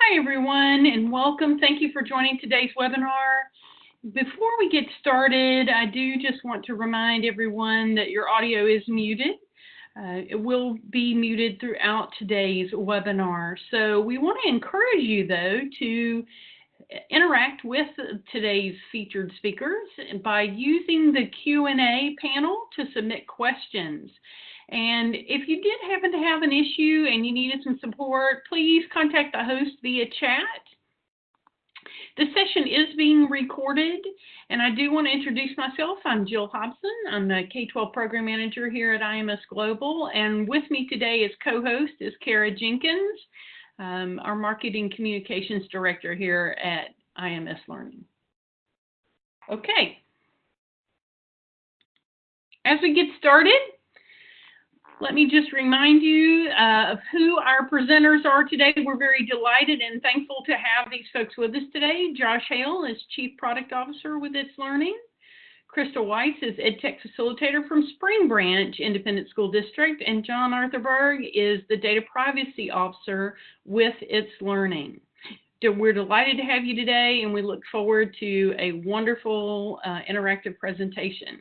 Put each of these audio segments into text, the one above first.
Hi, everyone, and welcome. Thank you for joining today's webinar. Before we get started, I do just want to remind everyone that your audio is muted. It will be muted throughout today's webinar. So we want to encourage you, though, to interact with today's featured speakers by using the Q&A panel to submit questions. And if you did happen to have an issue and you needed some support, please contact the host via chat. This session is being recorded, and I do want to introduce myself. I'm Jill Hobson. I'm the K-12 Program Manager here at IMS Global, and with me today as co-host is Kara Jenkins, our Marketing Communications Director here at IMS Learning. Okay. As we get started, let me just remind you of who our presenters are today. We're very delighted and thankful to have these folks with us today. Josh Hale is Chief Product Officer with itslearning. Krystal Weiss is EdTech Facilitator from Spring Branch Independent School District. And John Arthur Berg is the Data Privacy Officer with itslearning. We're delighted to have you today, and we look forward to a wonderful interactive presentation.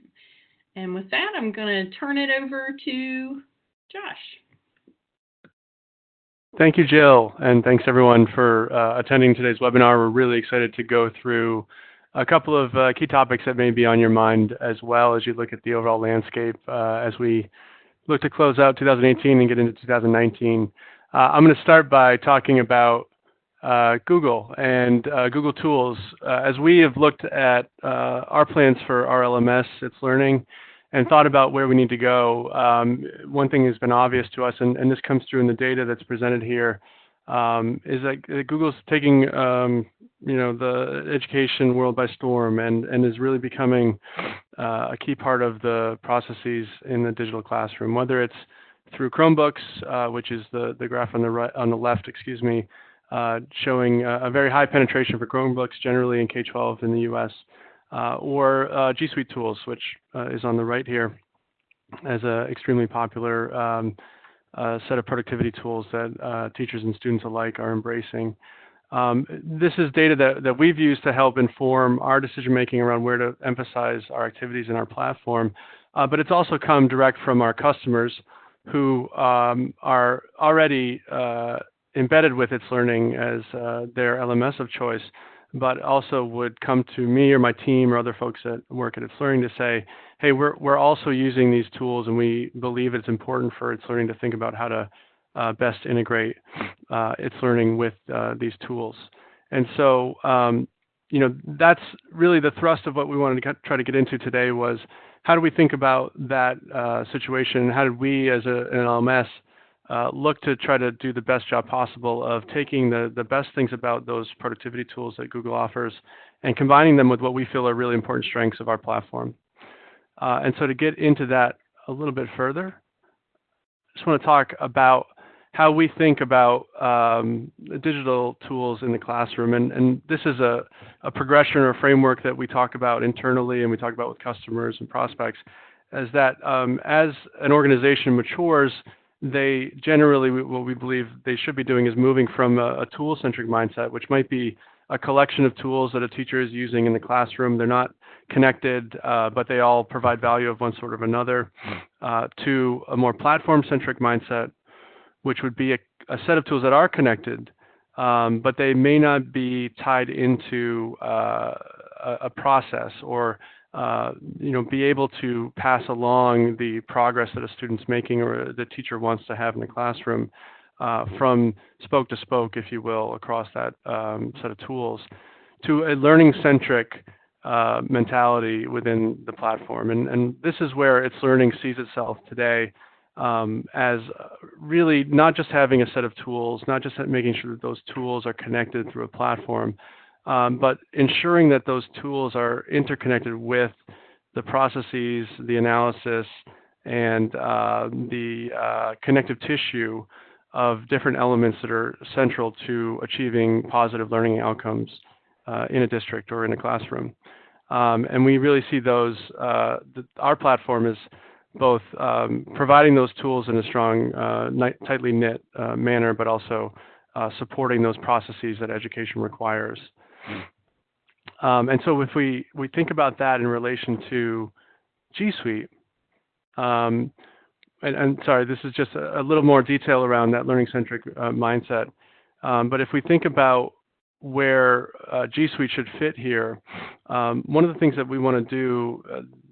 And with that, I'm going to turn it over to Josh. Thank you, Jill, and thanks everyone for attending today's webinar. We're really excited to go through a couple of key topics that may be on your mind as well as you look at the overall landscape as we look to close out 2018 and get into 2019. I'm going to start by talking about Google and Google Tools. As we have looked at our plans for our LMS, itslearning, and thought about where we need to go, one thing has been obvious to us, and this comes through in the data that's presented here, is that Google's taking the education world by storm and is really becoming a key part of the processes in the digital classroom, whether it's through Chromebooks, which is the graph on the right, on the left, excuse me, showing a very high penetration for Chromebooks generally in K-12 in the U.S., or G Suite tools, which is on the right here as an extremely popular set of productivity tools that teachers and students alike are embracing. This is data that we've used to help inform our decision-making around where to emphasize our activities in our platform, but it's also come direct from our customers who are already embedded with itslearning as their LMS of choice, but also would come to me or my team or other folks that work at itslearning to say, hey, we're also using these tools, and we believe it's important for itslearning to think about how to best integrate itslearning with these tools. And so, that's really the thrust of what we wanted to try to get into today was how do we think about that situation? How did we as an LMS look to try to do the best job possible of taking the best things about those productivity tools that Google offers and combining them with what we feel are really important strengths of our platform. And so to get into that a little bit further, I just want to talk about how we think about digital tools in the classroom. And this is a progression or a framework that we talk about internally and we talk about with customers and prospects, is that as an organization matures, they generally, what we believe they should be doing is moving from a tool-centric mindset, which might be a collection of tools that a teacher is using in the classroom. They're not connected, but they all provide value of one sort or another, to a more platform-centric mindset, which would be a set of tools that are connected, but they may not be tied into a process or be able to pass along the progress that a student's making or the teacher wants to have in the classroom from spoke to spoke, if you will, across that set of tools to a learning-centric mentality within the platform. And this is where itslearning sees itself today as really not just having a set of tools, not just making sure that those tools are connected through a platform, but ensuring that those tools are interconnected with the processes, the analysis, and the connective tissue of different elements that are central to achieving positive learning outcomes in a district or in a classroom. And we really see those, our platform is both providing those tools in a strong, tightly knit manner, but also supporting those processes that education requires. And so if we think about that in relation to G Suite, and sorry, this is just a little more detail around that learning-centric mindset. But if we think about where G Suite should fit here, one of the things that we want to do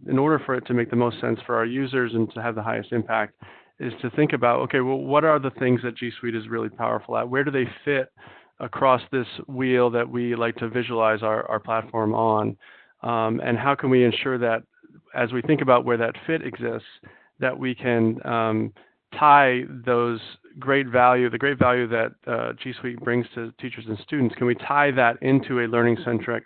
in order for it to make the most sense for our users and to have the highest impact is to think about, okay, well, what are the things that G Suite is really powerful at? Where do they fit across this wheel that we like to visualize our platform on? And how can we ensure that as we think about where that fit exists, that we can tie those the great value that G Suite brings to teachers and students, can we tie that into a learning-centric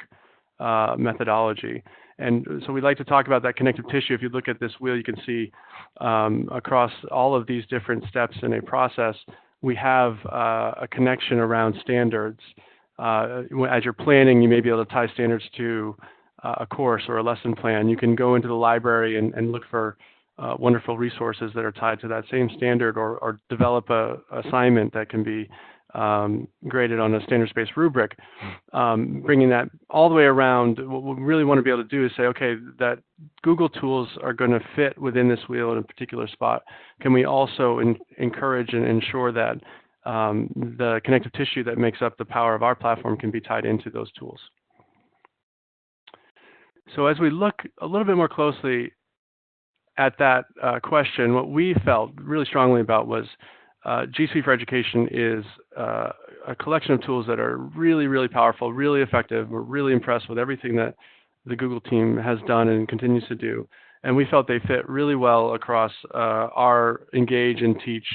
methodology? And so we like to talk about that connective tissue. If you look at this wheel, you can see across all of these different steps in a process, we have a connection around standards. As you're planning, you may be able to tie standards to a course or a lesson plan. You can go into the library and look for wonderful resources that are tied to that same standard, or develop a assignment that can be graded on a standards-based rubric. Bringing that all the way around, what we really want to be able to do is say, okay, that Google tools are going to fit within this wheel in a particular spot. Can we also encourage and ensure that the connective tissue that makes up the power of our platform can be tied into those tools? So as we look a little bit more closely at that question, what we felt really strongly about was G Suite for Education is a collection of tools that are really, really powerful, really effective. We're really impressed with everything that the Google team has done and continues to do. And we felt they fit really well across our engage and teach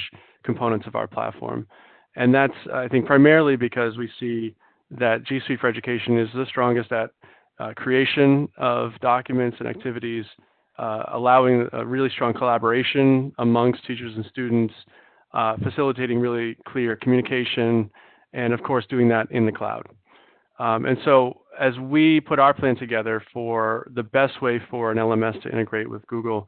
components of our platform. And that's, I think, primarily because we see that G Suite for Education is the strongest at creation of documents and activities, allowing a really strong collaboration amongst teachers and students, facilitating really clear communication, and of course doing that in the cloud. And so as we put our plan together for the best way for an LMS to integrate with Google,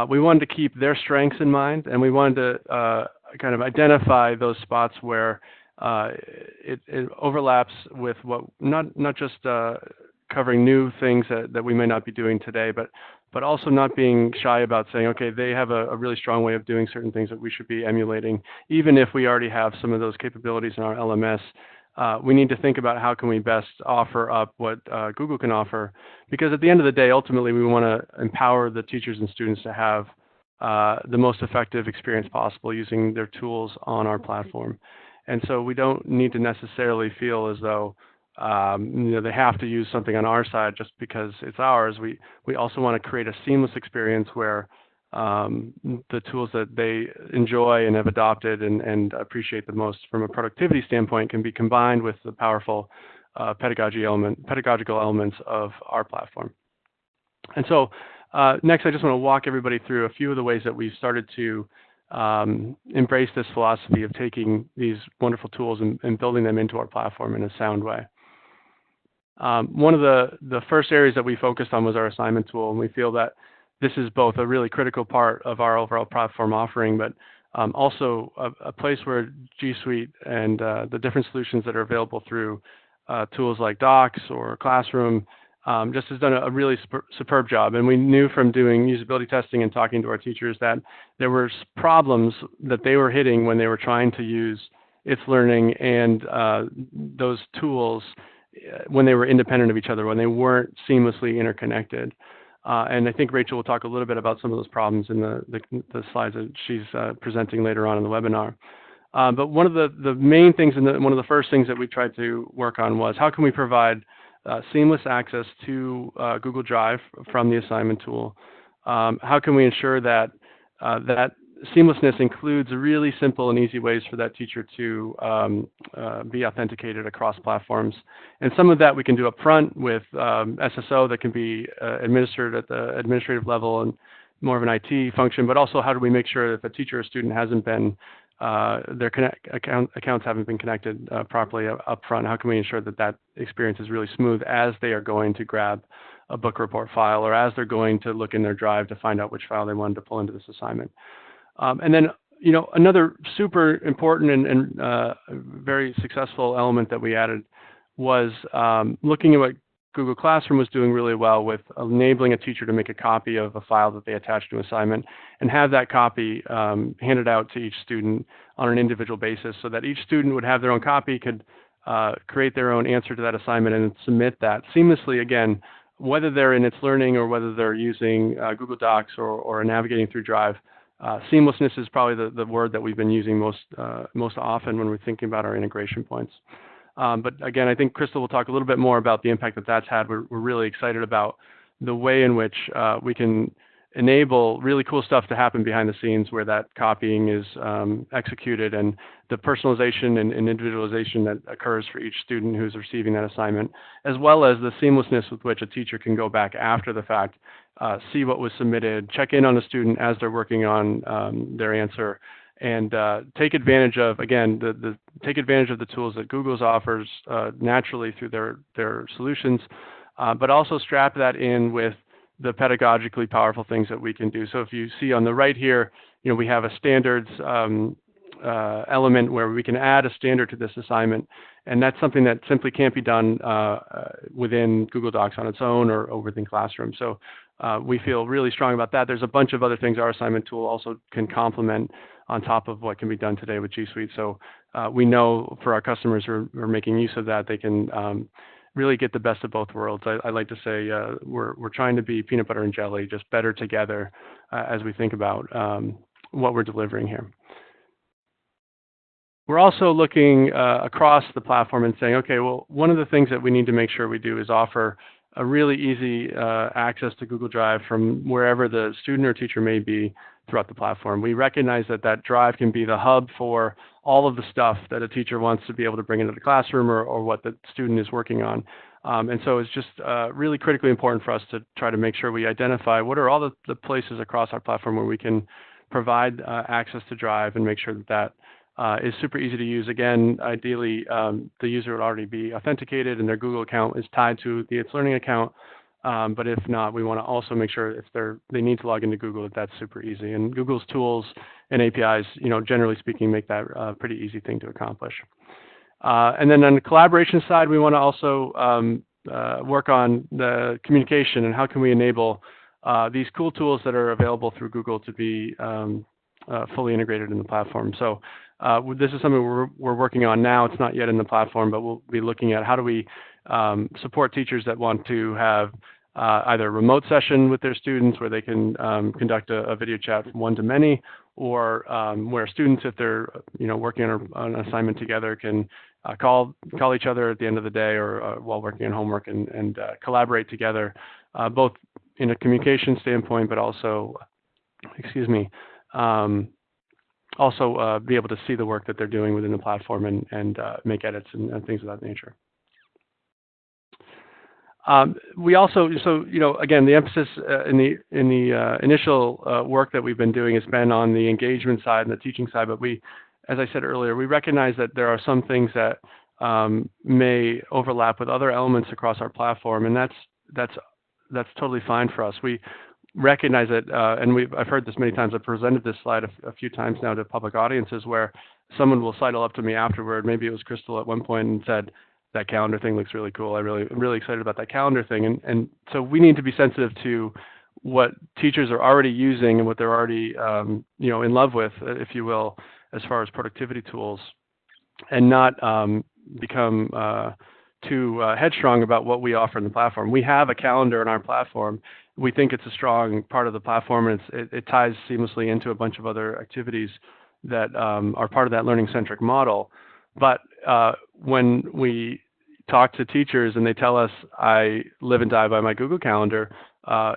we wanted to keep their strengths in mind, and we wanted to kind of identify those spots where it overlaps with what, not just covering new things that we may not be doing today, but also not being shy about saying, okay, they have a really strong way of doing certain things that we should be emulating. Even if we already have some of those capabilities in our LMS, we need to think about how can we best offer up what Google can offer, because at the end of the day, ultimately, we want to empower the teachers and students to have the most effective experience possible using their tools on our platform. And so we don't need to necessarily feel as though they have to use something on our side just because it's ours. We also want to create a seamless experience where the tools that they enjoy and have adopted and appreciate the most from a productivity standpoint can be combined with the powerful pedagogical elements of our platform. And so next, I just want to walk everybody through a few of the ways that we've started to embrace this philosophy of taking these wonderful tools and building them into our platform in a sound way. One of the first areas that we focused on was our assignment tool, and we feel that this is both a really critical part of our overall platform offering, but also a place where G Suite and the different solutions that are available through tools like Docs or Classroom just has done a really superb job. And we knew from doing usability testing and talking to our teachers that there were problems that they were hitting when they were trying to use itslearning and those tools when they were independent of each other, when they weren't seamlessly interconnected. And I think Rachel will talk a little bit about some of those problems in the slides that she's presenting later on in the webinar. But one of the main things and one of the first things that we tried to work on was how can we provide seamless access to Google Drive from the assignment tool? How can we ensure that that seamlessness includes really simple and easy ways for that teacher to be authenticated across platforms? And some of that we can do up front with SSO that can be administered at the administrative level and more of an IT function, but also how do we make sure that if a teacher or student hasn't been, their accounts haven't been connected properly up front, how can we ensure that that experience is really smooth as they are going to grab a book report file or as they're going to look in their drive to find out which file they wanted to pull into this assignment? And then Another super important and very successful element that we added was looking at what Google Classroom was doing really well with enabling a teacher to make a copy of a file that they attach to an assignment and have that copy handed out to each student on an individual basis, so that each student would have their own copy, could create their own answer to that assignment and submit that seamlessly, again, whether they're in itslearning or whether they're using Google Docs or navigating through Drive. Seamlessness is probably the word that we've been using most often when we're thinking about our integration points. But again, I think Krystal will talk a little bit more about the impact that that's had. We're really excited about the way in which we can enable really cool stuff to happen behind the scenes where that copying is executed, and the personalization and individualization that occurs for each student who's receiving that assignment, as well as the seamlessness with which a teacher can go back after the fact, see what was submitted, check in on a student as they're working on their answer, and take advantage of, again, take advantage of the tools that Google's offers naturally through their solutions, but also strap that in with the pedagogically powerful things that we can do. So if you see on the right here, we have a standards element where we can add a standard to this assignment, and that's something that simply can't be done within Google Docs on its own or within Classroom. So we feel really strong about that. There's a bunch of other things our assignment tool also can complement on top of what can be done today with G Suite. So we know for our customers who are making use of that, they can really get the best of both worlds. I like to say we're trying to be peanut butter and jelly, just better together as we think about what we're delivering here. We're also looking across the platform and saying, okay, well, one of the things that we need to make sure we do is offer a really easy access to Google Drive from wherever the student or teacher may be throughout the platform. We recognize that Drive can be the hub for all of the stuff that a teacher wants to be able to bring into the classroom or what the student is working on. And so it's just really critically important for us to try to make sure we identify what are all the places across our platform where we can provide access to Drive and make sure that is super easy to use. Again, ideally, the user would already be authenticated and their Google account is tied to the itslearning account. But if not, we want to also make sure if they need to log into Google, that's super easy. And Google's tools and APIs, generally speaking, make that a pretty easy thing to accomplish. And then on the collaboration side, we want to also work on the communication and how can we enable these cool tools that are available through Google to be fully integrated in the platform. So this is something we're working on now. It's not yet in the platform, but we'll be looking at how do we support teachers that want to have either a remote session with their students where they can conduct a video chat from one to many, or where students, if they're working on an assignment together, can call each other at the end of the day or while working on homework and collaborate together, both in a communication standpoint, but also, also be able to see the work that they're doing within the platform and make edits and things of that nature. We also, again, the emphasis in the initial work that we've been doing has been on the engagement side and the teaching side, but as I said earlier, we recognize that there are some things that may overlap with other elements across our platform, and that's totally fine for us. We recognize it, and I've heard this many times. I've presented this slide a few times now to public audiences where someone will sidle up to me afterward. Maybe it was Krystal at one point and said, that calendar thing looks really cool. I'm really excited about that calendar thing. And so we need to be sensitive to what teachers are already using and what they're already in love with, if you will, as far as productivity tools, and not become too headstrong about what we offer in the platform. We have a calendar in our platform. We think it's a strong part of the platform, and it ties seamlessly into a bunch of other activities that are part of that learning-centric model. But when we talk to teachers and they tell us, I live and die by my Google Calendar,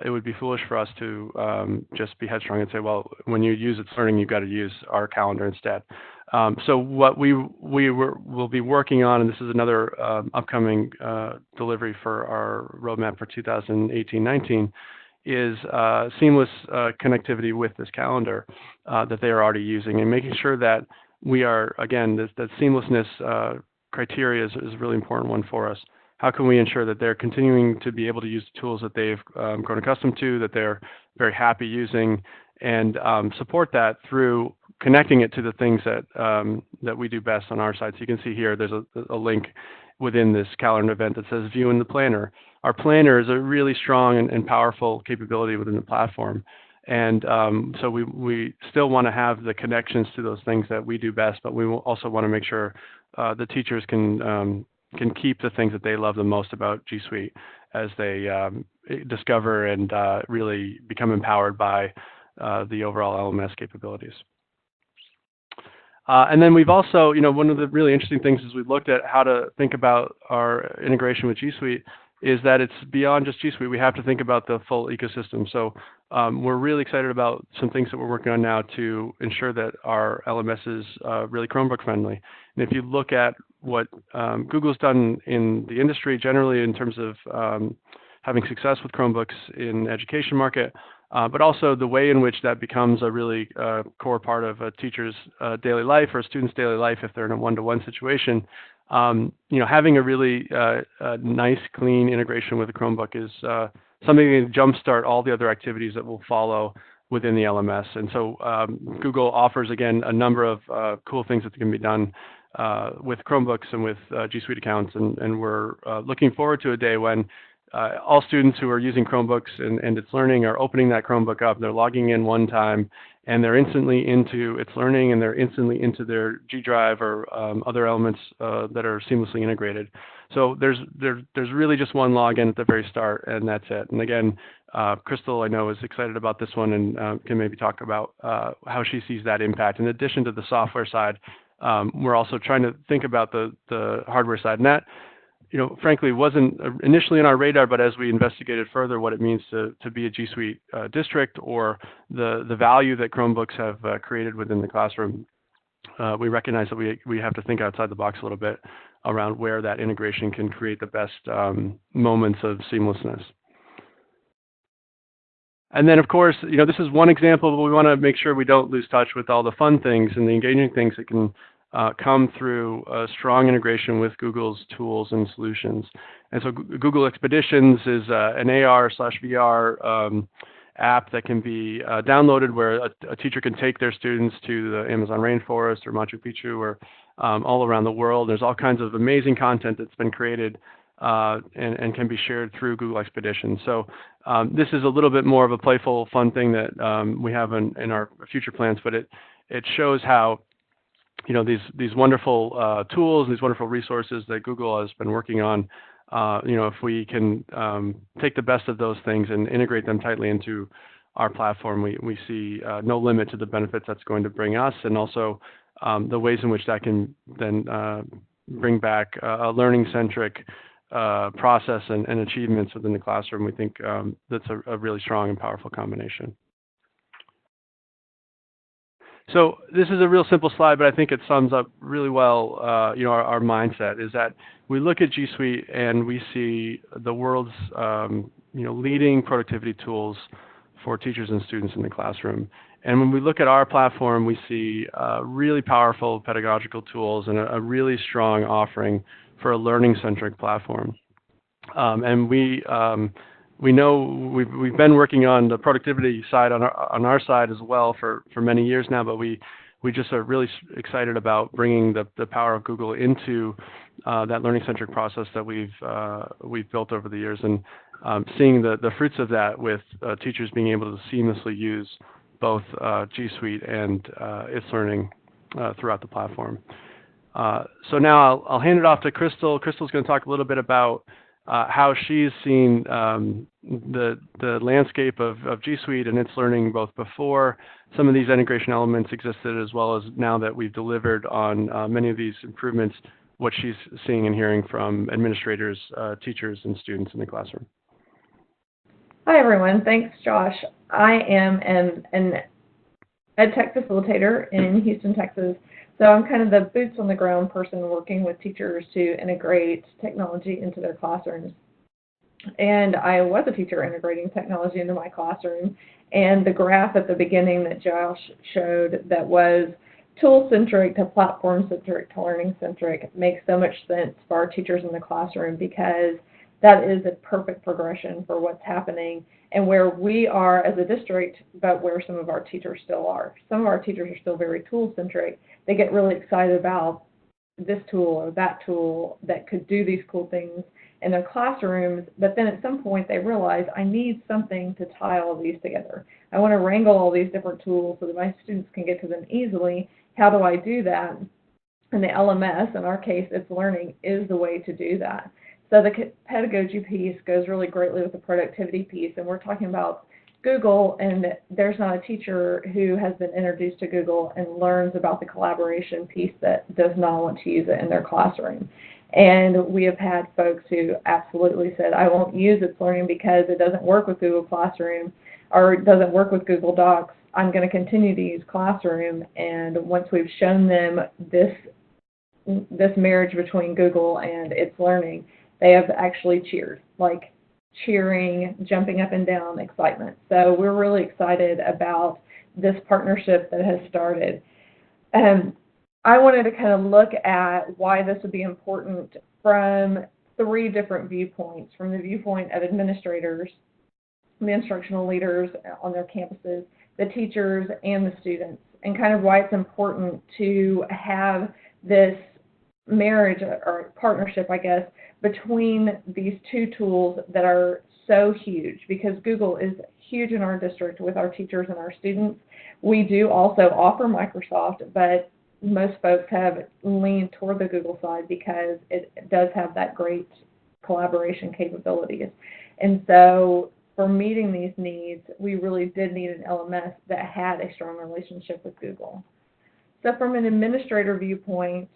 it would be foolish for us to just be headstrong and say, well, when you use itslearning, you've got to use our calendar instead. So what we will be working on, and this is another upcoming delivery for our roadmap for 2018-19, is seamless connectivity with this calendar that they are already using, and making sure that we are, again, that seamlessness criteria is a really important one for us. How can we ensure that they're continuing to be able to use the tools that they've grown accustomed to, that they're very happy using, and support that through connecting it to the things that that we do best on our side. So you can see here, there's a link within this calendar event that says View in the Planner. Our planner is a really strong and powerful capability within the platform. And so we still want to have the connections to those things that we do best, but we also want to make sure the teachers can keep the things that they love the most about G Suite as they discover and really become empowered by the overall LMS capabilities. And then we've also, one of the really interesting things is we've looked at how to think about our integration with G Suite is that it's beyond just G Suite. We have to think about the full ecosystem. So we're really excited about some things that we're working on now to ensure that our LMS is really Chromebook friendly. And if you look at what Google's done in the industry generally in terms of having success with Chromebooks in the education market, but also the way in which that becomes a really core part of a teacher's daily life or a student's daily life if they're in a one-to-one situation. Having a really nice, clean integration with a Chromebook is something that can jumpstart all the other activities that will follow within the LMS. And so Google offers, again, a number of cool things that can be done with Chromebooks and with G Suite accounts. And we're looking forward to a day when all students who are using Chromebooks and itslearning are opening that Chromebook up. They're logging in one time, and they're instantly into itslearning, and they're instantly into their G Drive or other elements that are seamlessly integrated. So there's really just one login at the very start, and that's it. And again, Krystal, I know, is excited about this one and can maybe talk about how she sees that impact. In addition to the software side, we're also trying to think about the hardware side. And that, frankly, wasn't initially on our radar, but as we investigated further what it means to be a G Suite district or the value that Chromebooks have created within the classroom, we recognize that we have to think outside the box a little bit around where that integration can create the best moments of seamlessness. And then, of course, this is one example, but we want to make sure we don't lose touch with all the fun things and the engaging things that can come through a strong integration with Google's tools and solutions. And so Google Expeditions is an AR/VR app that can be downloaded where a teacher can take their students to the Amazon rainforest or Machu Picchu or all around the world. There's all kinds of amazing content that's been created and can be shared through Google Expeditions. So this is a little bit more of a playful, fun thing that we have in our future plans, but it shows how these wonderful tools, these wonderful resources that Google has been working on, if we can take the best of those things and integrate them tightly into our platform, we see no limit to the benefits that's going to bring us, and also the ways in which that can then bring back a learning-centric process and achievements within the classroom. We think that's a really strong and powerful combination. So this is a real simple slide, but I think it sums up really well our mindset is that we look at G Suite and we see the world's leading productivity tools for teachers and students in the classroom. And when we look at our platform, we see really powerful pedagogical tools and a really strong offering for a learning-centric platform. And we know we've been working on the productivity side on our side as well for many years now, but we just are really excited about bringing the power of Google into that learning-centric process that we've built over the years, and seeing the fruits of that with teachers being able to seamlessly use both G Suite and itslearning throughout the platform. So now I'll hand it off to Krystal. Krystal's going to talk a little bit about how she's seen the landscape of G Suite and itslearning both before some of these integration elements existed, as well as now that we've delivered on many of these improvements, what she's seeing and hearing from administrators, teachers, and students in the classroom. Hi, everyone. Thanks, Josh. I am an edtech facilitator in Houston, Texas. So I'm kind of the boots on the ground person working with teachers to integrate technology into their classrooms. And I was a teacher integrating technology into my classroom. And the graph at the beginning that Josh showed that was tool-centric to platform-centric to learning-centric makes so much sense for our teachers in the classroom, because that is a perfect progression for what's happening and where we are as a district, but where some of our teachers still are. Some of our teachers are still very tool-centric. They get really excited about this tool or that tool that could do these cool things in their classrooms, but then at some point they realize, I need something to tie all of these together. I want to wrangle all these different tools so that my students can get to them easily. How do I do that? And the LMS, in our case, itslearning, is the way to do that. So the pedagogy piece goes really greatly with the productivity piece, and we're talking about Google, and there's not a teacher who has been introduced to Google and learns about the collaboration piece that does not want to use it in their classroom. And we have had folks who absolutely said, I won't use itslearning because it doesn't work with Google Classroom or it doesn't work with Google Docs. I'm going to continue to use Classroom. And once we've shown them this marriage between Google and itslearning, they have actually cheered, like cheering, jumping up and down, excitement. So we're really excited about this partnership that has started. I wanted to kind of look at why this would be important from 3 different viewpoints, from the viewpoint of administrators, the instructional leaders on their campuses, the teachers, and the students, and kind of why it's important to have this marriage or partnership, I guess, between these 2 tools that are so huge, because Google is huge in our district with our teachers and our students. We do also offer Microsoft, but most folks have leaned toward the Google side because it does have that great collaboration capabilities. And so for meeting these needs, we really did need an LMS that had a strong relationship with Google. So from an administrator viewpoint,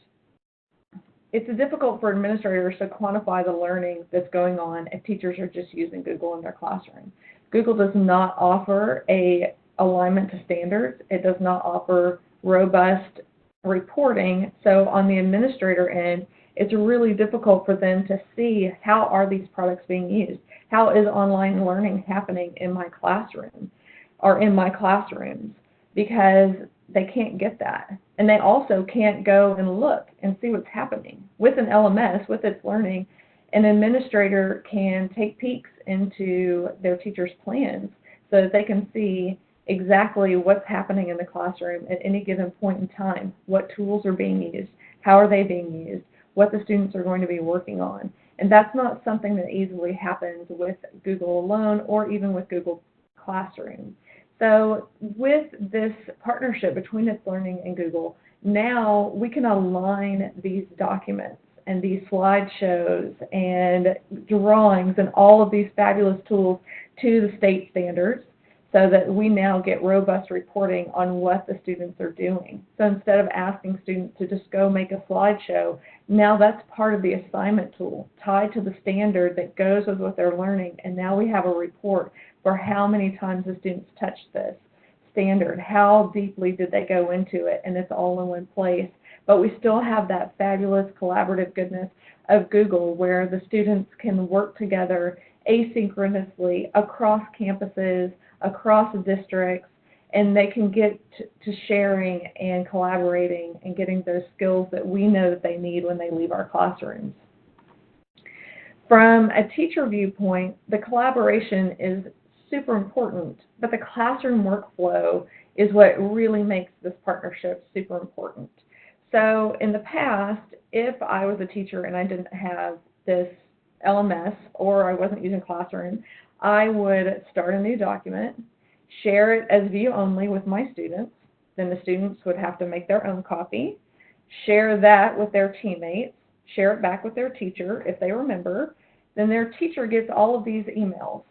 it's difficult for administrators to quantify the learning that's going on if teachers are just using Google in their classroom. Google does not offer a alignment to standards. It does not offer robust reporting. So on the administrator end, it's really difficult for them to see how are these products being used. How is online learning happening in my classroom or in my classrooms? Because they can't get that. And they also can't go and look and see what's happening. With an LMS, with itslearning, an administrator can take peeks into their teachers' plans so that they can see exactly what's happening in the classroom at any given point in time, what tools are being used, how are they being used, what the students are going to be working on. And that's not something that easily happens with Google alone or even with Google Classroom. So with this partnership between itslearning and Google, now we can align these documents and these slideshows and drawings and all of these fabulous tools to the state standards so that we now get robust reporting on what the students are doing. So instead of asking students to just go make a slideshow, now that's part of the assignment tool tied to the standard that goes with what they're learning. And now we have a report for how many times the students touched this standard, how deeply did they go into it, and it's all in one place. But we still have that fabulous collaborative goodness of Google where the students can work together asynchronously across campuses, across districts, and they can get to sharing and collaborating and getting those skills that we know that they need when they leave our classrooms. From a teacher viewpoint, the collaboration is super important, but the classroom workflow is what really makes this partnership super important. So in the past, if I was a teacher and I didn't have this LMS or I wasn't using Classroom, I would start a new document, share it as view only with my students. Then the students would have to make their own copy, share that with their teammates, share it back with their teacher if they remember. Then their teacher gets all of these emails.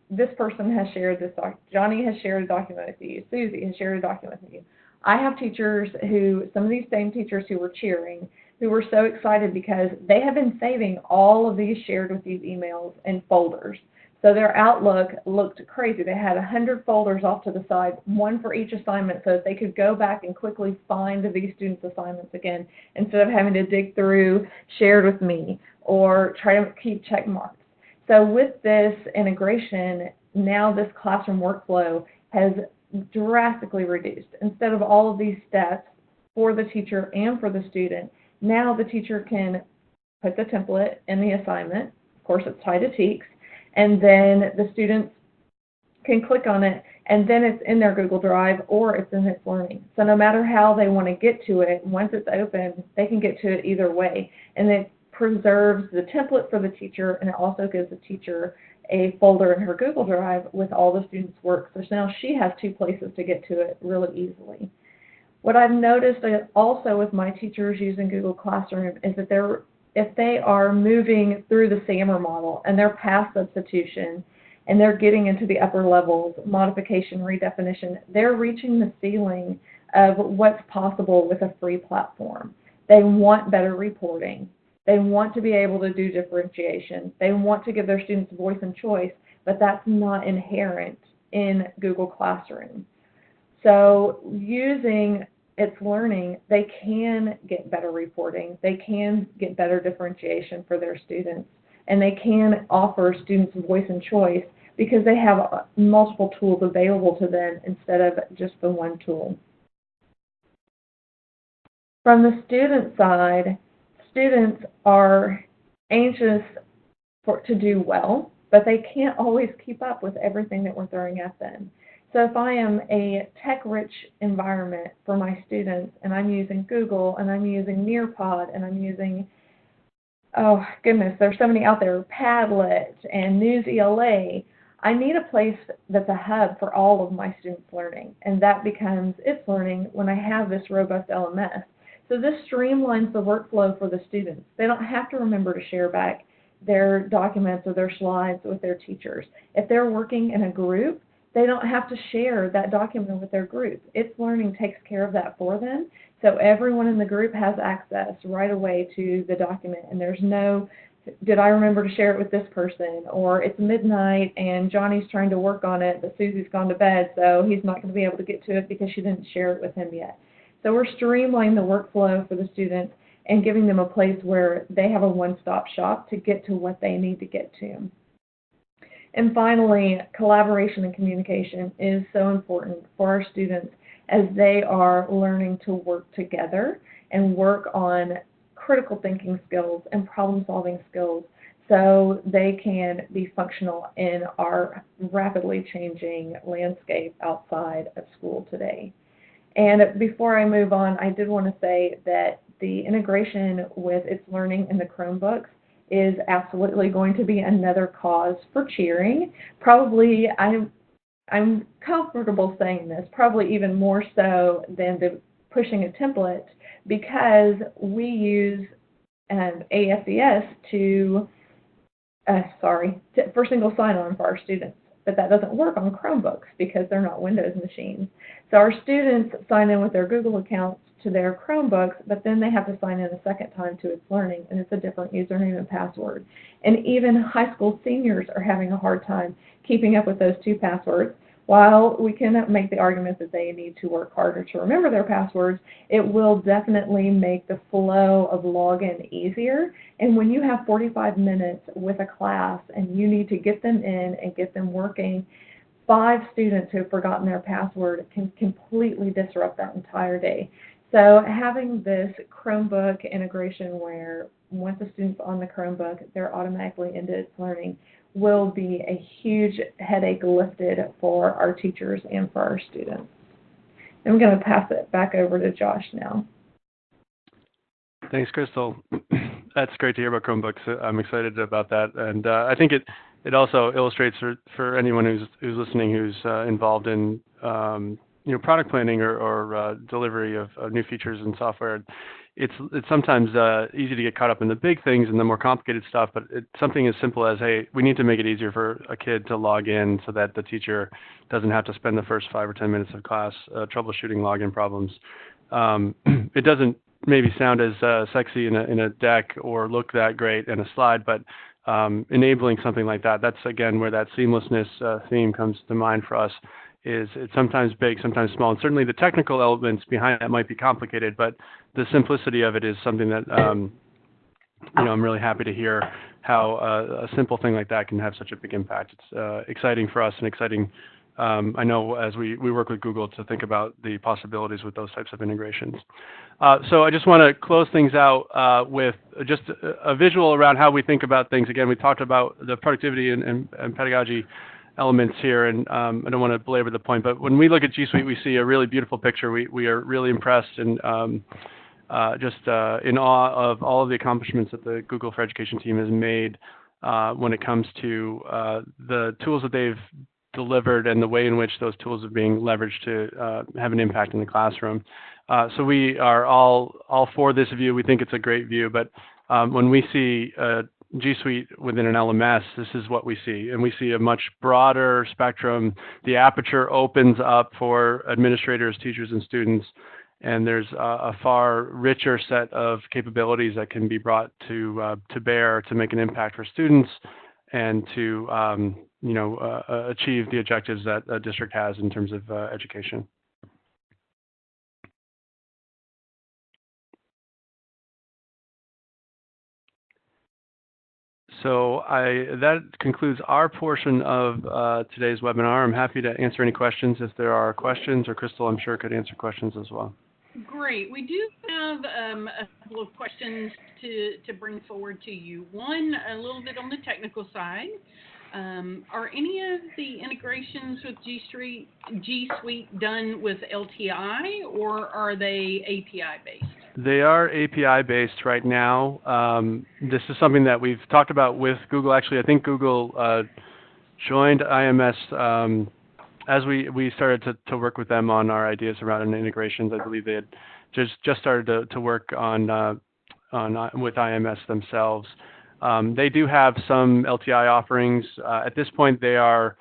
This person has shared this document. Johnny has shared a document with you. Susie has shared a document with you. I have teachers who, some of these same teachers who were cheering, who were so excited because they have been saving all of these shared with these emails in folders. So their Outlook looked crazy. They had 100 folders off to the side, one for each assignment, so that they could go back and quickly find these students' assignments again instead of having to dig through shared with me or try to keep check marks. So with this integration, now this classroom workflow has drastically reduced. Instead of all of these steps for the teacher and for the student, now the teacher can put the template in the assignment, course, it's tied to TEKS, and then the students can click on it, and then it's in their Google Drive or it's in itslearning. So no matter how they want to get to it, once it's open, they can get to it either way. And it preserves the template for the teacher, and it also gives the teacher a folder in her Google Drive with all the students' work. So now she has two places to get to it really easily. What I've noticed also with my teachers using Google Classroom is that if they are moving through the SAMR model and they're past substitution and they're getting into the upper levels, modification, redefinition, they're reaching the ceiling of what's possible with a free platform. They want better reporting. They want to be able to do differentiation. They want to give their students voice and choice, but that's not inherent in Google Classroom. So using itslearning, they can get better reporting. They can get better differentiation for their students, and they can offer students voice and choice because they have multiple tools available to them instead of just the one tool. From the student side, students are anxious to do well, but they can't always keep up with everything that we're throwing at them. So if I am a tech-rich environment for my students and I'm using Google and I'm using Nearpod and I'm using, oh goodness, there's so many out there, Padlet and News ELA, I need a place that's a hub for all of my students' learning, and that becomes itslearning when I have this robust LMS. So this streamlines the workflow for the students. They don't have to remember to share back their documents or their slides with their teachers. If they're working in a group, they don't have to share that document with their group. itslearning takes care of that for them, so everyone in the group has access right away to the document, and there's no, did I remember to share it with this person, or it's midnight and Johnny's trying to work on it, but Susie's gone to bed, so he's not going to be able to get to it because she didn't share it with him yet. So we're streamlining the workflow for the students and giving them a place where they have a one-stop shop to get to what they need to get to. And finally, collaboration and communication is so important for our students as they are learning to work together and work on critical thinking skills and problem-solving skills so they can be functional in our rapidly changing landscape outside of school today. And before I move on, I did want to say that the integration with itslearning in the Chromebooks is absolutely going to be another cause for cheering. Probably, I'm comfortable saying this, probably even more so than the pushing a template, because we use ASES for single sign-on for our students. But that doesn't work on Chromebooks because they're not Windows machines. So our students sign in with their Google accounts to their Chromebooks, but then they have to sign in a second time to itslearning, and it's a different username and password. And even high school seniors are having a hard time keeping up with those two passwords. While we can make the argument that they need to work harder to remember their passwords, it will definitely make the flow of login easier. And when you have 45 minutes with a class and you need to get them in and get them working, 5 students who have forgotten their password can completely disrupt that entire day. So having this Chromebook integration where once a student's on the Chromebook, they're automatically into itslearning will be a huge headache lifted for our teachers and for our students. I'm going to pass it back over to Josh now. Thanks, Krystal. That's great to hear about Chromebooks. I'm excited about that, and I think it also illustrates for anyone who's listening who's involved in product planning or delivery of new features and software. It's sometimes easy to get caught up in the big things and the more complicated stuff, but something as simple as, hey, we need to make it easier for a kid to log in so that the teacher doesn't have to spend the first 5 or 10 minutes of class troubleshooting login problems. It doesn't maybe sound as sexy in a deck or look that great in a slide, but enabling something like that, that's again where that seamlessness theme comes to mind for us. It's sometimes big, sometimes small, and certainly the technical elements behind that might be complicated, but the simplicity of it is something that I'm really happy to hear how a simple thing like that can have such a big impact. It's exciting for us and exciting I know as we work with Google to think about the possibilities with those types of integrations. So I just want to close things out with just a visual around how we think about things. Again, we talked about the productivity and pedagogy elements here, and I don't want to belabor the point, but when we look at G Suite, we see a really beautiful picture. We are really impressed and just in awe of all of the accomplishments that the Google for Education team has made when it comes to the tools that they've delivered and the way in which those tools are being leveraged to have an impact in the classroom. So we are all for this view. We think it's a great view, but when we see G Suite within an LMS, this is what we see, and we see a much broader spectrum. The aperture opens up for administrators, teachers, and students, and there's a far richer set of capabilities that can be brought to bear to make an impact for students and to achieve the objectives that a district has in terms of education. So that concludes our portion of today's webinar. I'm happy to answer any questions if there are questions, or Krystal, I'm sure, could answer questions as well. Great. We do have a couple of questions to bring forward to you. One, a little bit on the technical side. Are any of the integrations with G Suite done with LTI, or are they API based? They are API based right now. This is something that we've talked about with Google. Actually, I think Google joined IMS as we started to work with them on our ideas around integrations. I believe they had just started to work on with IMS themselves. They do have some LTI offerings. At this point, they are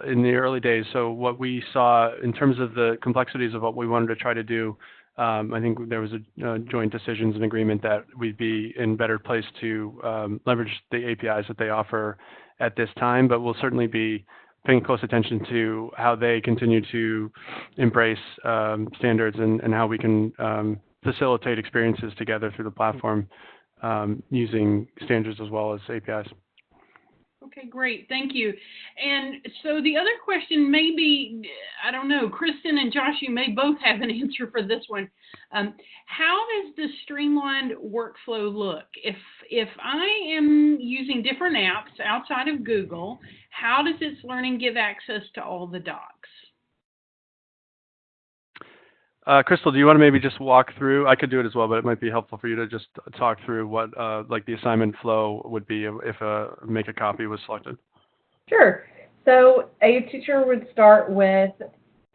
in the early days. So what we saw in terms of the complexities of what we wanted to try to do, I think there was a joint decisions and agreement that we'd be in better place to leverage the APIs that they offer at this time, but we'll certainly be paying close attention to how they continue to embrace standards and how we can facilitate experiences together through the platform using standards as well as APIs. Okay, great. Thank you. And so the other question may be, I don't know, Kristen and Josh, you may both have an answer for this one. How does the streamlined workflow look? If I am using different apps outside of Google, how does itslearning give access to all the docs? Krystal, do you want to maybe just walk through? I could do it as well, but it might be helpful for you to just talk through what like the assignment flow would be if a make a copy was selected. Sure. So a teacher would start with,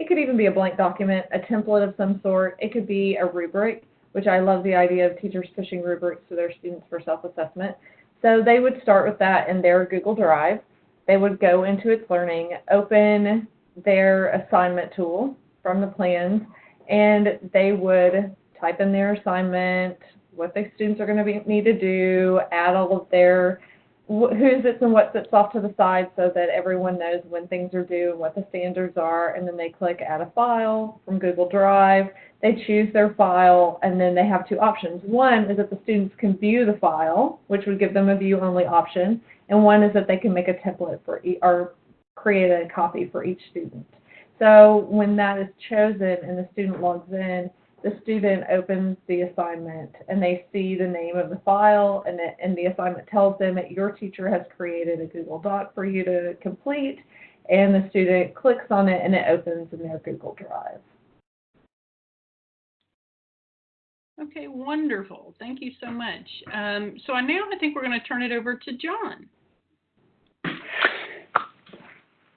it could even be a blank document, a template of some sort. It could be a rubric, which I love the idea of teachers pushing rubrics to their students for self-assessment. So they would start with that in their Google Drive. They would go into itslearning, open their assignment tool from the plans, and they would type in their assignment, what the students are going to need to do, add all of their who sits and what sits off to the side so that everyone knows when things are due and what the standards are, and then they click add a file from Google Drive. They choose their file, and then they have two options. One is that the students can view the file, which would give them a view-only option, and one is that they can make a template for or create a copy for each student. So when that is chosen and the student logs in, the student opens the assignment and they see the name of the file, and the assignment tells them that your teacher has created a Google Doc for you to complete, and the student clicks on it and it opens in their Google Drive. Okay, wonderful. Thank you so much. So I think we're going to turn it over to John.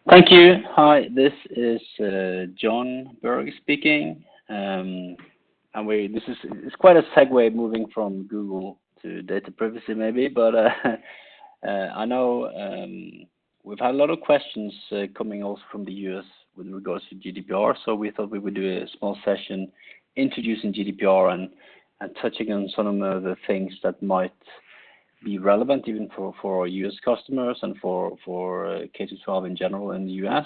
Thank you. Hi, this is John Berg speaking. It's quite a segue moving from Google to data privacy maybe, but I know we've had a lot of questions coming also from the US with regards to GDPR, so we thought we would do a small session introducing GDPR and touching on some of the things that might be relevant even for our US customers and for K-12 in general in the US.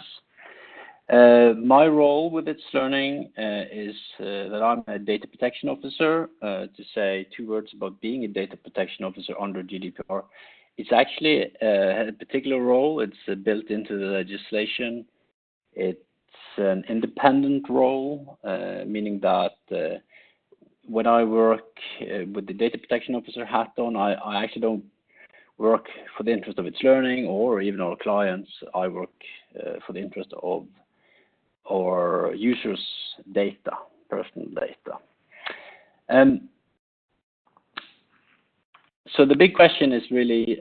My role with itslearning is that I'm a data protection officer. To say two words about being a data protection officer under GDPR, it's actually a particular role. It's built into the legislation It's an independent role, meaning that when I work with the data protection officer hat on, I actually don't work for the interest of itslearning or even our clients. I work for the interest of our users' data, personal data. So the big question is really,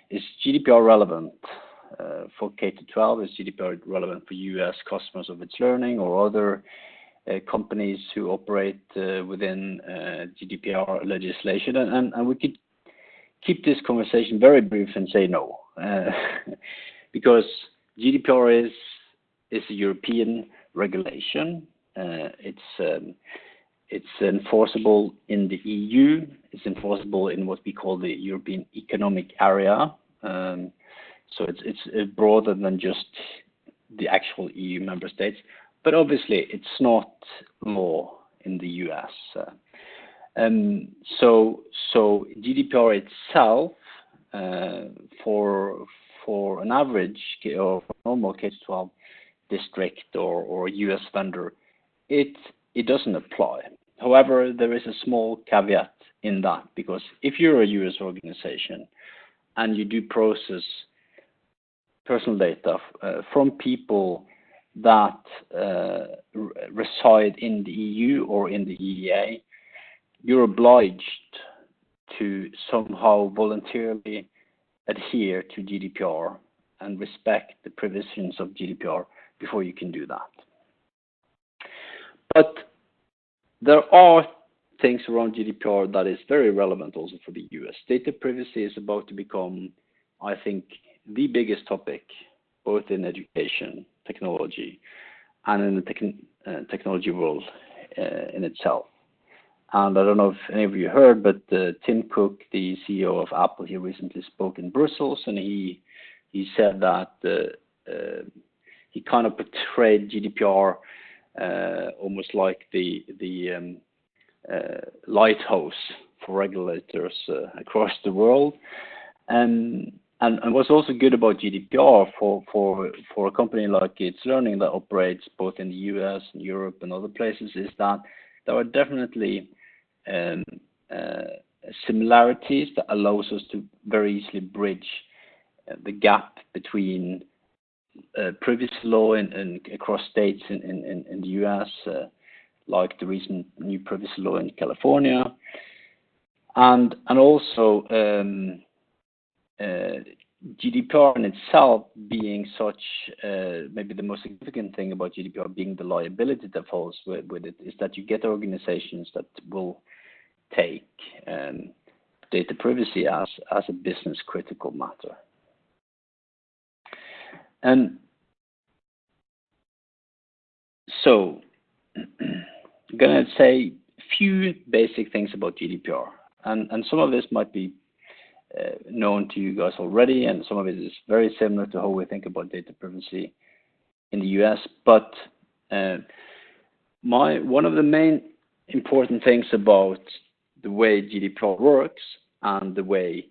is GDPR relevant for K-12? Is GDPR relevant for US customers of itslearning or other companies who operate within GDPR legislation? And we could keep this conversation very brief and say no, because GDPR is a European regulation. It's enforceable in the EU. It's enforceable in what we call the European Economic Area. So it's broader than just the actual EU member states. But obviously, it's not law in the US. So GDPR itself, for an average or normal K-12 district or US vendor, it doesn't apply. However, there is a small caveat in that, because if you're a US organization and you do process personal data from people that reside in the EU or in the EEA, you're obliged to somehow voluntarily adhere to GDPR and respect the provisions of GDPR before you can do that. But there are things around GDPR that is very relevant also for the US. Data privacy is about to become, I think, the biggest topic, both in education, technology, and in the technology world in itself. And I don't know if any of you heard, but Tim Cook, the CEO of Apple, he recently spoke in Brussels, and he said that he kind of portrayed GDPR almost like the lighthouse for regulators across the world. And what's also good about GDPR for a company like itslearning that operates both in the US and Europe and other places is that there are definitely similarities that allows us to very easily bridge the gap between privacy law and across states in the US, like the recent new privacy law in California, and also GDPR in itself being such, maybe the most significant thing about GDPR being the liability that falls with it is that you get organizations that will take data privacy as a business critical matter. And so I'm going to say a few basic things about GDPR, and some of this might be known to you guys already, and some of it is very similar to how we think about data privacy in the US. But one of the main important things about the way GDPR works and the way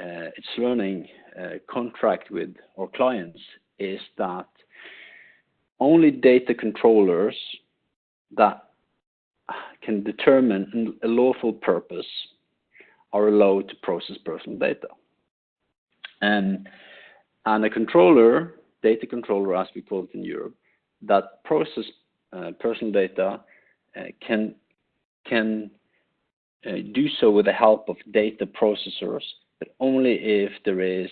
itslearning contract with our clients is that only data controllers that can determine a lawful purpose are allowed to process personal data. And a controller, data controller as we call it in Europe, that process personal data can do so with the help of data processors, but only if there is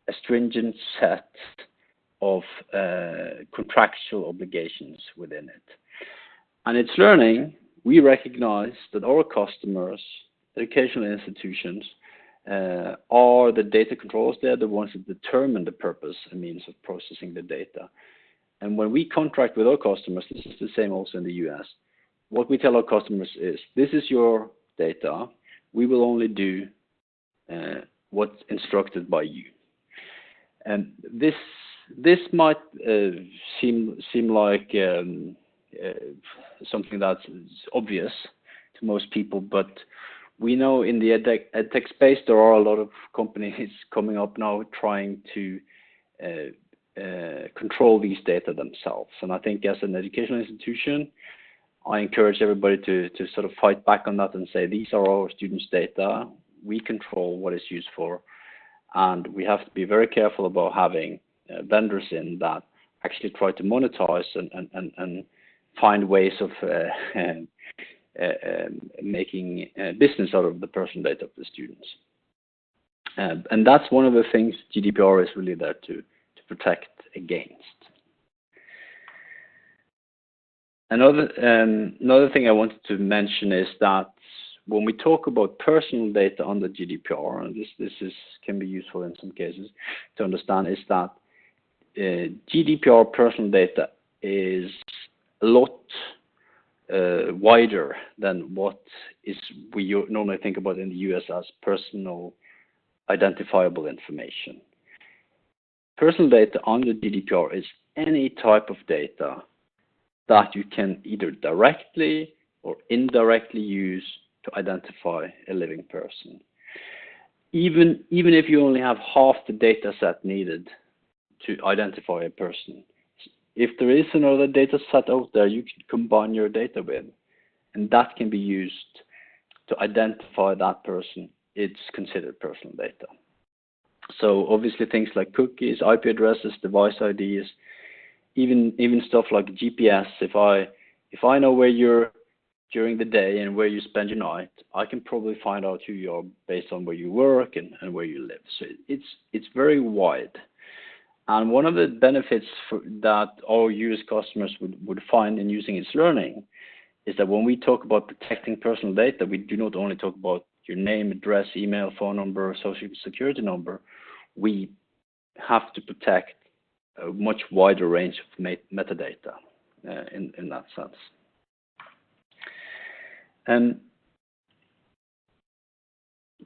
a stringent set of contractual obligations within it. And itslearning, we recognize that our customers, educational institutions, are the data controllers. They're the ones that determine the purpose and means of processing the data. And when we contract with our customers, this is the same also in the US. What we tell our customers is, this is your data. We will only do what's instructed by you. And this might seem like something that's obvious to most people, but we know in the edtech space there are a lot of companies coming up now trying to control these data themselves. And I think as an educational institution, I encourage everybody to sort of fight back on that and say, these are our students' data. We control what it's used for. And we have to be very careful about having vendors in that actually try to monetize and find ways of making business out of the personal data of the students. And that's one of the things GDPR is really there to protect against. Another thing I wanted to mention is that when we talk about personal data under GDPR, and this can be useful in some cases to understand, is that GDPR personal data is a lot wider than what we normally think about in the US as personal identifiable information. Personal data under GDPR is any type of data that you can either directly or indirectly use to identify a living person. Even if you only have half the data set needed to identify a person, if there is another data set out there you can combine your data with, and that can be used to identify that person, it's considered personal data. So obviously things like cookies, IP addresses, device IDs, even stuff like GPS. If I know where you're during the day and where you spend your night, I can probably find out who you are based on where you work and where you live. So it's very wide. And one of the benefits that our US customers would find in using itslearning is that when we talk about protecting personal data, we do not only talk about your name, address, email, phone number, social security number. We have to protect a much wider range of metadata in that sense. And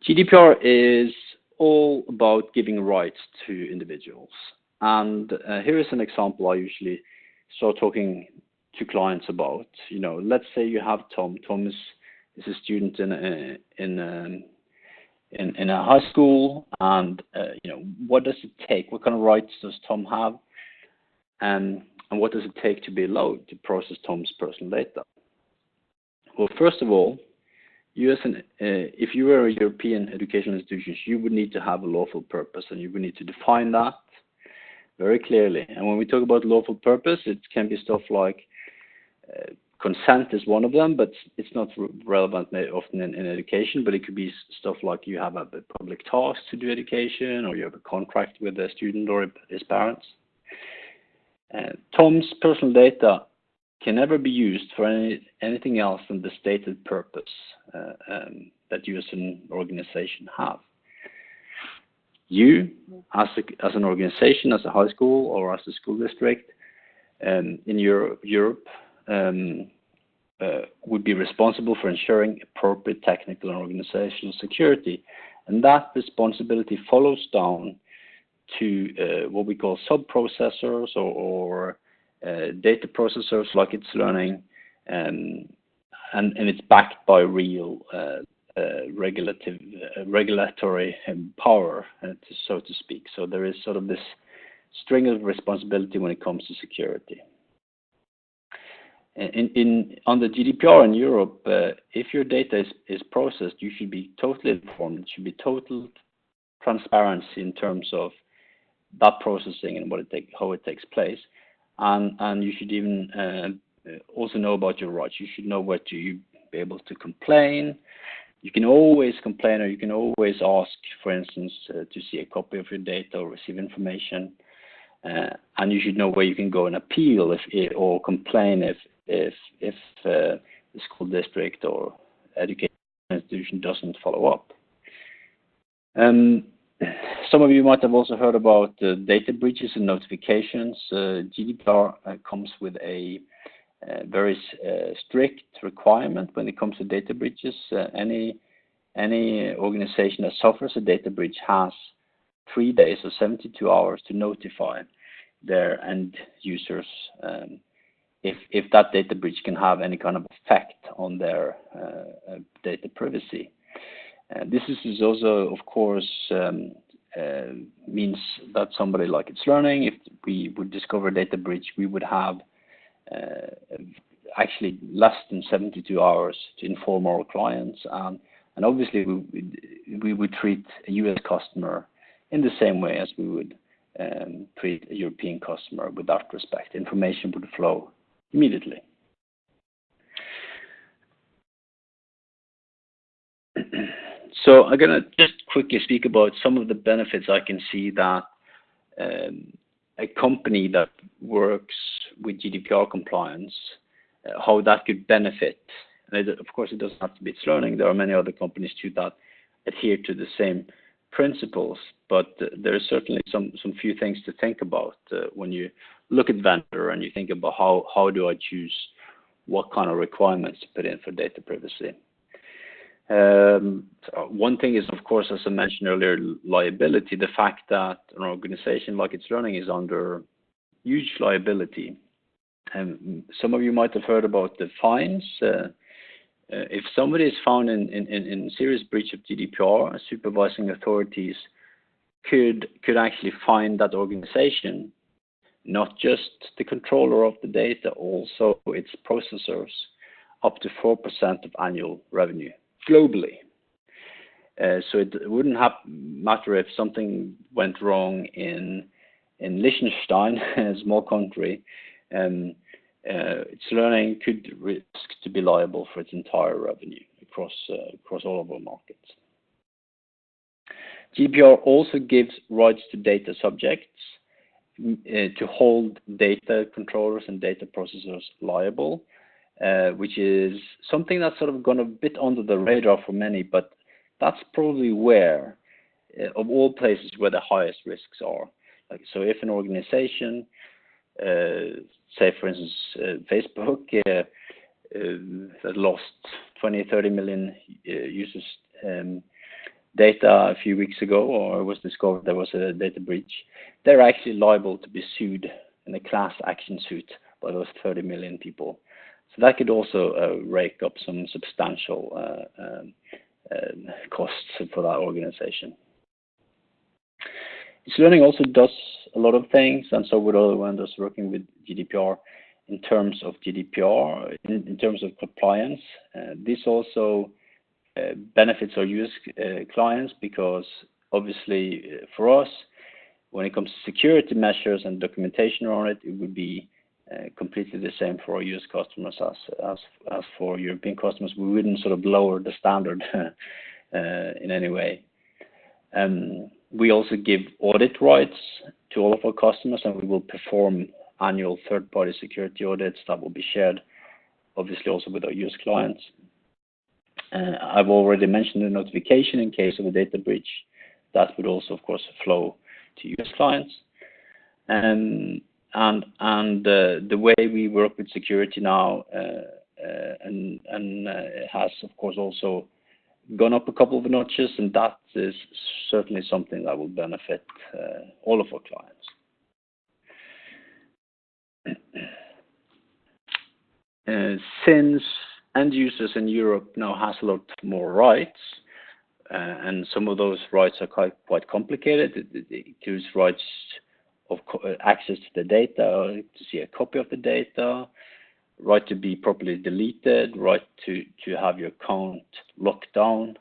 GDPR is all about giving rights to individuals. And here is an example I usually start talking to clients about. You know, let's say you have Tom. Tom is a student in a high school, and you know, what does it take? What kind of rights does Tom have? And what does it take to be allowed to process Tom's personal data? Well, first of all, if you were a European educational institution, you would need to have a lawful purpose, and you would need to define that very clearly. And when we talk about lawful purpose, it can be stuff like consent is one of them, but it's not relevant often in education. But it could be stuff like you have a public task to do education, or you have a contract with a student or his parents. Tom's personal data can never be used for anything else than the stated purpose that you as an organization have. You, as an organization, as a high school or as a school district in Europe, would be responsible for ensuring appropriate technical and organizational security. And that responsibility follows down to what we call sub-processors or data processors like itslearning, and it's backed by real regulatory power, so to speak. So there is sort of this string of responsibility when it comes to security. On the GDPR in Europe, if your data is processed, you should be totally informed. It should be total transparency in terms of that processing and how it takes place, and you should even also know about your rights. You should know where to be able to complain. You can always complain, or you can always ask, for instance, to see a copy of your data or receive information, and you should know where you can go and appeal or complain if the school district or education institution doesn't follow up. Some of you might have also heard about data breaches and notifications. GDPR comes with a very strict requirement when it comes to data breaches. Any organization that suffers a data breach has 3 days or 72 hours to notify their end users if that data breach can have any kind of effect on their data privacy. This is also, of course, means that somebody like itslearning, if we would discover a data breach, we would have actually less than 72 hours to inform our clients. And obviously, we would treat a US customer in the same way as we would treat a European customer with that respect. Information would flow immediately. So I'm going to just quickly speak about some of the benefits I can see that a company that works with GDPR compliance, how that could benefit. And of course, it doesn't have to be itslearning. There are many other companies too that adhere to the same principles, but there are certainly some few things to think about when you look at vendor and you think about how do I choose what kind of requirements to put in for data privacy. One thing is, of course, as I mentioned earlier, liability. The fact that an organization like itslearning is under huge liability. Some of you might have heard about the fines. If somebody is found in serious breach of GDPR, supervising authorities could actually fine that organization, not just the controller of the data, also its processors, up to 4% of annual revenue globally. So it wouldn't matter if something went wrong in Liechtenstein, a small country. itslearning could risk to be liable for its entire revenue across all of our markets. GDPR also gives rights to data subjects to hold data controllers and data processors liable, which is something that's sort of gone a bit under the radar for many, but that's probably where, of all places, where the highest risks are. Like, so if an organization, say for instance Facebook, that lost 20-30 million users data a few weeks ago, or it was discovered there was a data breach, they're actually liable to be sued in a class action suit by those 30 million people. So that could also rake up some substantial costs for that organization. itslearning also does a lot of things, and so would other vendors working with GDPR in terms of GDPR, in terms of compliance. This also benefits our US clients, because obviously for us, when it comes to security measures and documentation on it, it would be completely the same for our US customers as for European customers. We wouldn't sort of lower the standard in any way. We also give audit rights to all of our customers, and we will perform annual third-party security audits that will be shared, obviously, also with our US clients. I've already mentioned the notification in case of a data breach. That would also, of course, flow to US clients. And the way we work with security now has, of course, also gone up a couple of notches, and that is certainly something that will benefit all of our clients. Since end users in Europe now has a lot more rights, and some of those rights are quite complicated. It includes rights of access to the data, to see a copy of the data, right to be properly deleted, right to have your account locked down,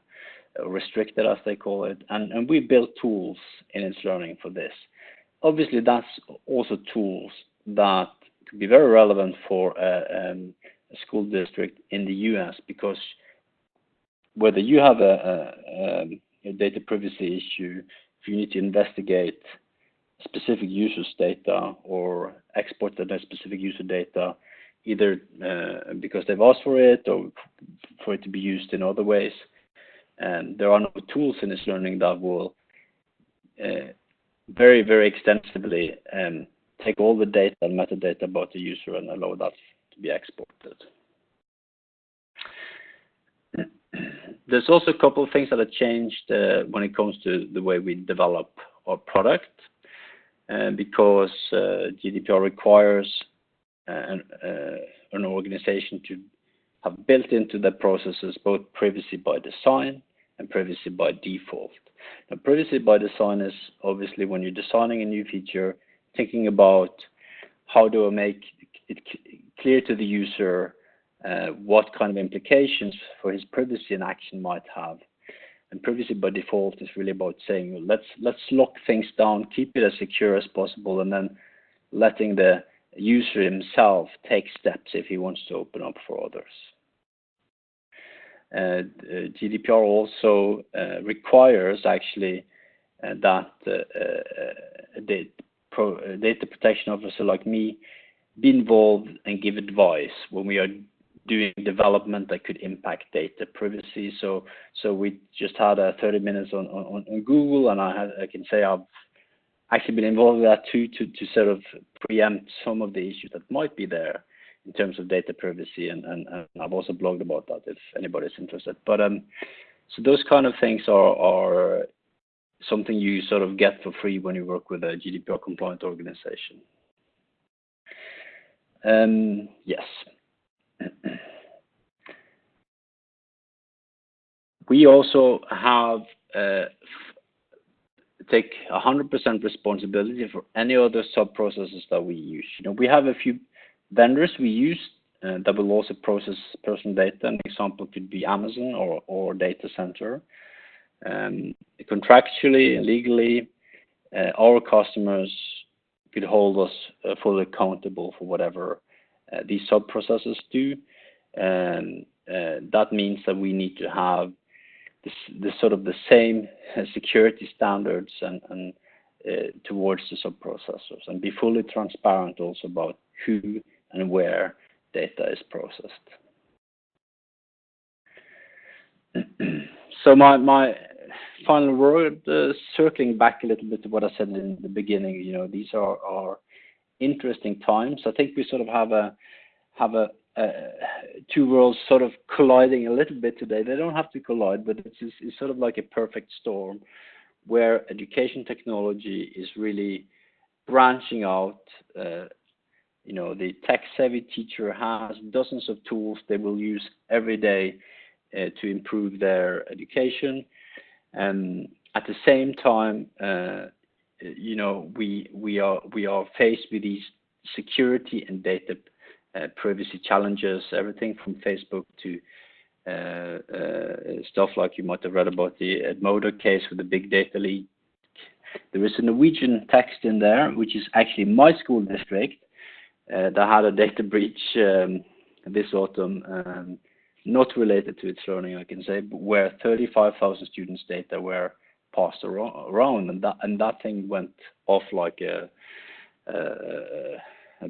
restricted as they call it, and we built tools in itslearning for this. Obviously, that's also tools that could be very relevant for a school district in the US, because whether you have a data privacy issue, if you need to investigate specific users' data or export that specific user data, either because they've asked for it or for it to be used in other ways, there are no tools in itslearning that will very, very extensively take all the data and metadata about the user and allow that to be exported. There's also a couple of things that have changed when it comes to the way we develop our product, because GDPR requires an organization to have built into their processes both privacy by design and privacy by default. Now, privacy by design is obviously when you're designing a new feature, thinking about how do I make it clear to the user what kind of implications for his privacy and action might have. And privacy by default is really about saying, let's lock things down, keep it as secure as possible, and then letting the user himself take steps if he wants to open up for others. GDPR also requires actually that a data protection officer like me be involved and give advice when we are doing development that could impact data privacy. So we just had 30 minutes on Google, and I can say I've actually been involved with that too, to sort of preempt some of the issues that might be there in terms of data privacy, and I've also blogged about that if anybody's interested. But so those kind of things are something you sort of get for free when you work with a GDPR compliant organization. Yes. We also have take 100% responsibility for any other sub-processes that we use. You know, we have a few vendors we use that will also process personal data. An example could be Amazon or data center. Contractually and legally, our customers could hold us fully accountable for whatever these sub-processes do. And that means that we need to have the sort of the same security standards and towards the sub-processors, and be fully transparent also about who and where data is processed. So my final word, circling back a little bit to what I said in the beginning, you know, these are interesting times. I think we sort of have a two worlds sort of colliding a little bit today. They don't have to collide, but it's sort of like a perfect storm where education technology is really branching out. You know, the tech-savvy teacher has dozens of tools they will use every day to improve their education. And at the same time, you know, we are faced with these security and data privacy challenges, everything from Facebook to stuff like you might have read about the Edmodo case with the big data leak. There is a Norwegian text in there, which is actually my school district, that had a data breach this autumn, not related to itslearning, I can say, but where 35,000 students' data were passed around, and that thing went off like a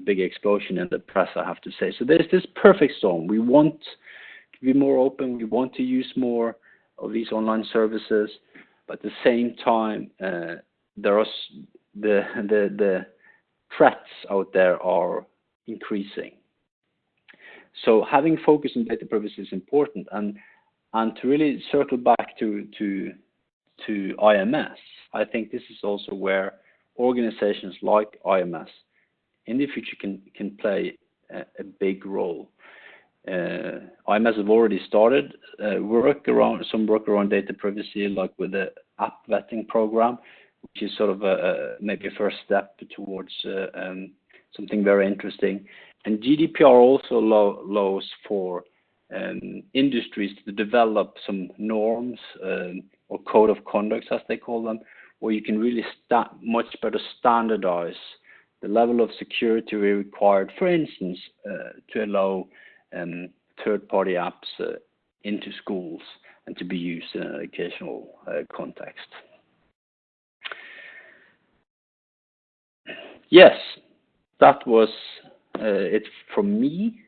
big explosion in the press, I have to say. So there's this perfect storm. We want to be more open. We want to use more of these online services, but at the same time, there are the threats out there are increasing. So having focus on data privacy is important, and to really circle back to IMS, I think this is also where organizations like IMS in the future can play a big role. IMS have already started work around data privacy, like with the app vetting program, which is sort of maybe a first step towards something very interesting. And GDPR also allows for industries to develop some norms or code of conduct, as they call them, where you can really much better standardize the level of security required, for instance, to allow third-party apps into schools and to be used in an educational context. Yes, that was it from me.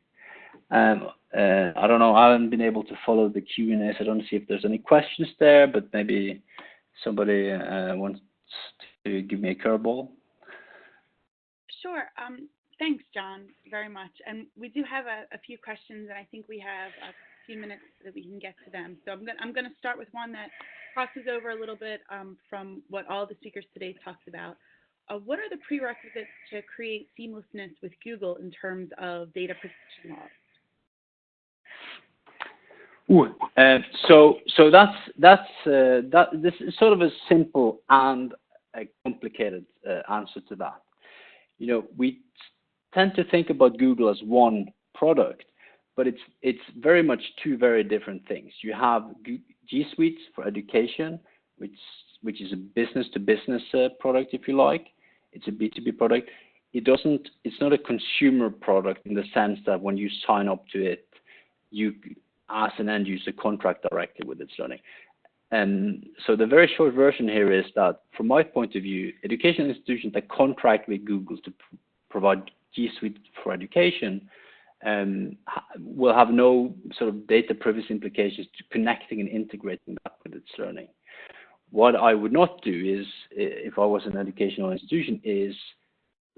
I don't know, I haven't been able to follow the Q&As. I don't see if there's any questions there, but maybe somebody wants to give me a curveball. Sure. Thanks, John, very much. And we do have a few questions, and I think we have a few minutes that we can get to them. So I'm going to start with one that crosses over a little bit from what all the speakers today talked about. What are the prerequisites to create seamlessness with Google in terms of data protection laws? So this is sort of a simple and a complicated answer to that. You know, we tend to think about Google as one product, but it's very much two very different things. You have G Suite for education, which is a business-to-business product, if you like. It's a B2B product. It's not a consumer product in the sense that when you sign up to it, you, as an end user, contract directly with itslearning. And so the very short version here is that, from my point of view, educational institutions that contract with Google to provide G Suite for education will have no sort of data privacy implications to connecting and integrating that with itslearning. What I would not do is, if I was an educational institution, is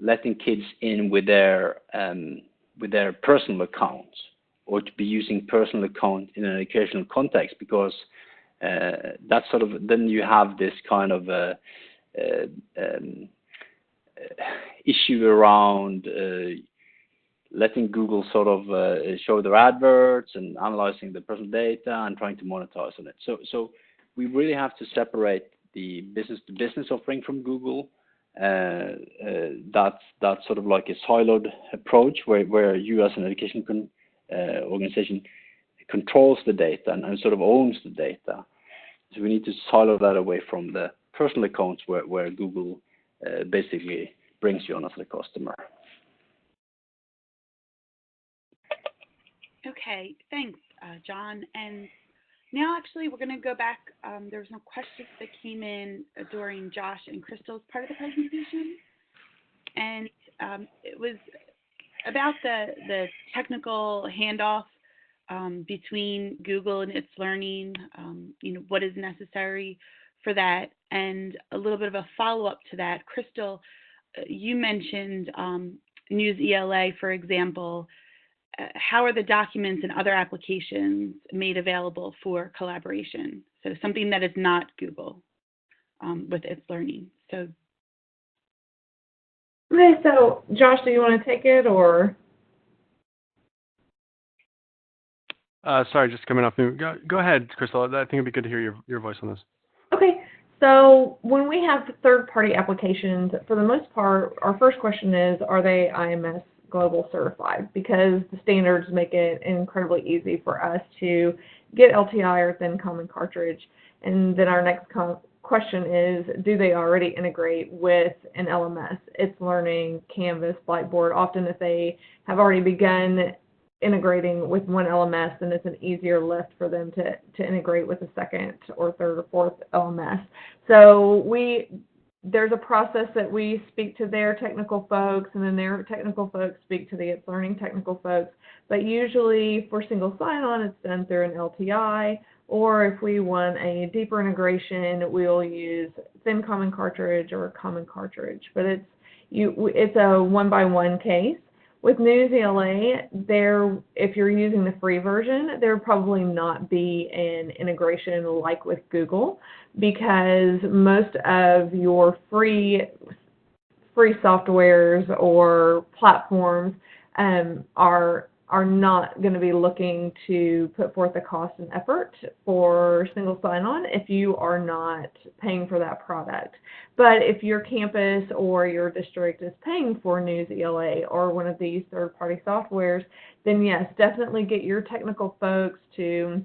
letting kids in with their personal accounts, or to be using personal account in an educational context, because that's sort of, then you have this kind of issue around letting Google sort of show their adverts and analyzing the personal data and trying to monetize on it. So we really have to separate the business-to-business offering from Google. That's sort of like a siloed approach where you as an education organization controls the data and sort of owns the data. So we need to silo that away from the personal accounts where Google basically brings you on as a customer. Okay, thanks, John. And now actually we're going to go back. There was no questions that came in during Josh and Krystal's part of the presentation. And it was about the technical handoff between Google and itslearning, you know, what is necessary for that, and a little bit of a follow-up to that. Krystal, you mentioned News ELA, for example. How are the documents and other applications made available for collaboration? So something that is not Google with itslearning. So. Okay, so Josh, do you want to take it, or? Sorry, just coming off. Go ahead, Krystal. I think it'd be good to hear your voice on this. Okay, so when we have third-party applications, for the most part, our first question is, are they IMS Global certified? Because the standards make it incredibly easy for us to get LTI or thin common cartridge. And then our next question is, do they already integrate with an LMS? itslearning, Canvas, Blackboard. Often if they have already begun integrating with one LMS, then it's an easier lift for them to integrate with a second or third or fourth LMS. So there's a process that we speak to their technical folks, and then their technical folks speak to the itslearning technical folks. But usually for single sign-on, it's done through an LTI, or if we want a deeper integration, we'll use thin common cartridge or a common cartridge. But it's a one-by-one case. With News ELA, if you're using the free version, there would probably not be an integration like with Google, because most of your free softwares or platforms are not going to be looking to put forth the cost and effort for single sign-on if you are not paying for that product. But if your campus or your district is paying for News ELA or one of these third-party softwares, then yes, definitely get your technical folks to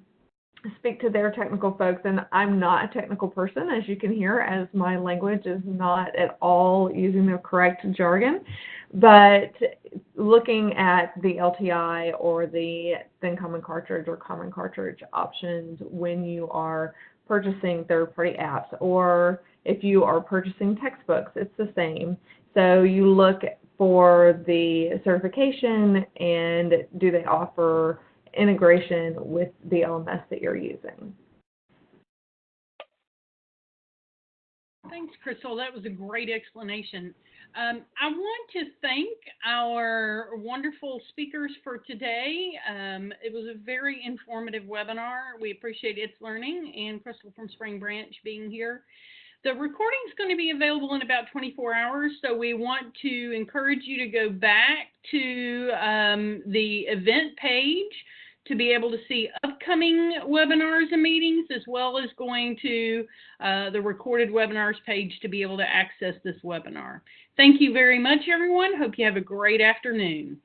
speak to their technical folks. And I'm not a technical person, as you can hear, as my language is not at all using the correct jargon. But looking at the LTI or the thin common cartridge or common cartridge options when you are purchasing third-party apps, or if you are purchasing textbooks, it's the same. So you look for the certification and do they offer integration with the LMS that you're using. Thanks, Krystal. That was a great explanation. I want to thank our wonderful speakers for today. It was a very informative webinar. We appreciate itslearning and Krystal from Spring Branch being here. The recording is going to be available in about 24 hours, so we want to encourage you to go back to the event page to be able to see upcoming webinars and meetings, as well as going to the recorded webinars page to be able to access this webinar. Thank you very much, everyone. Hope you have a great afternoon.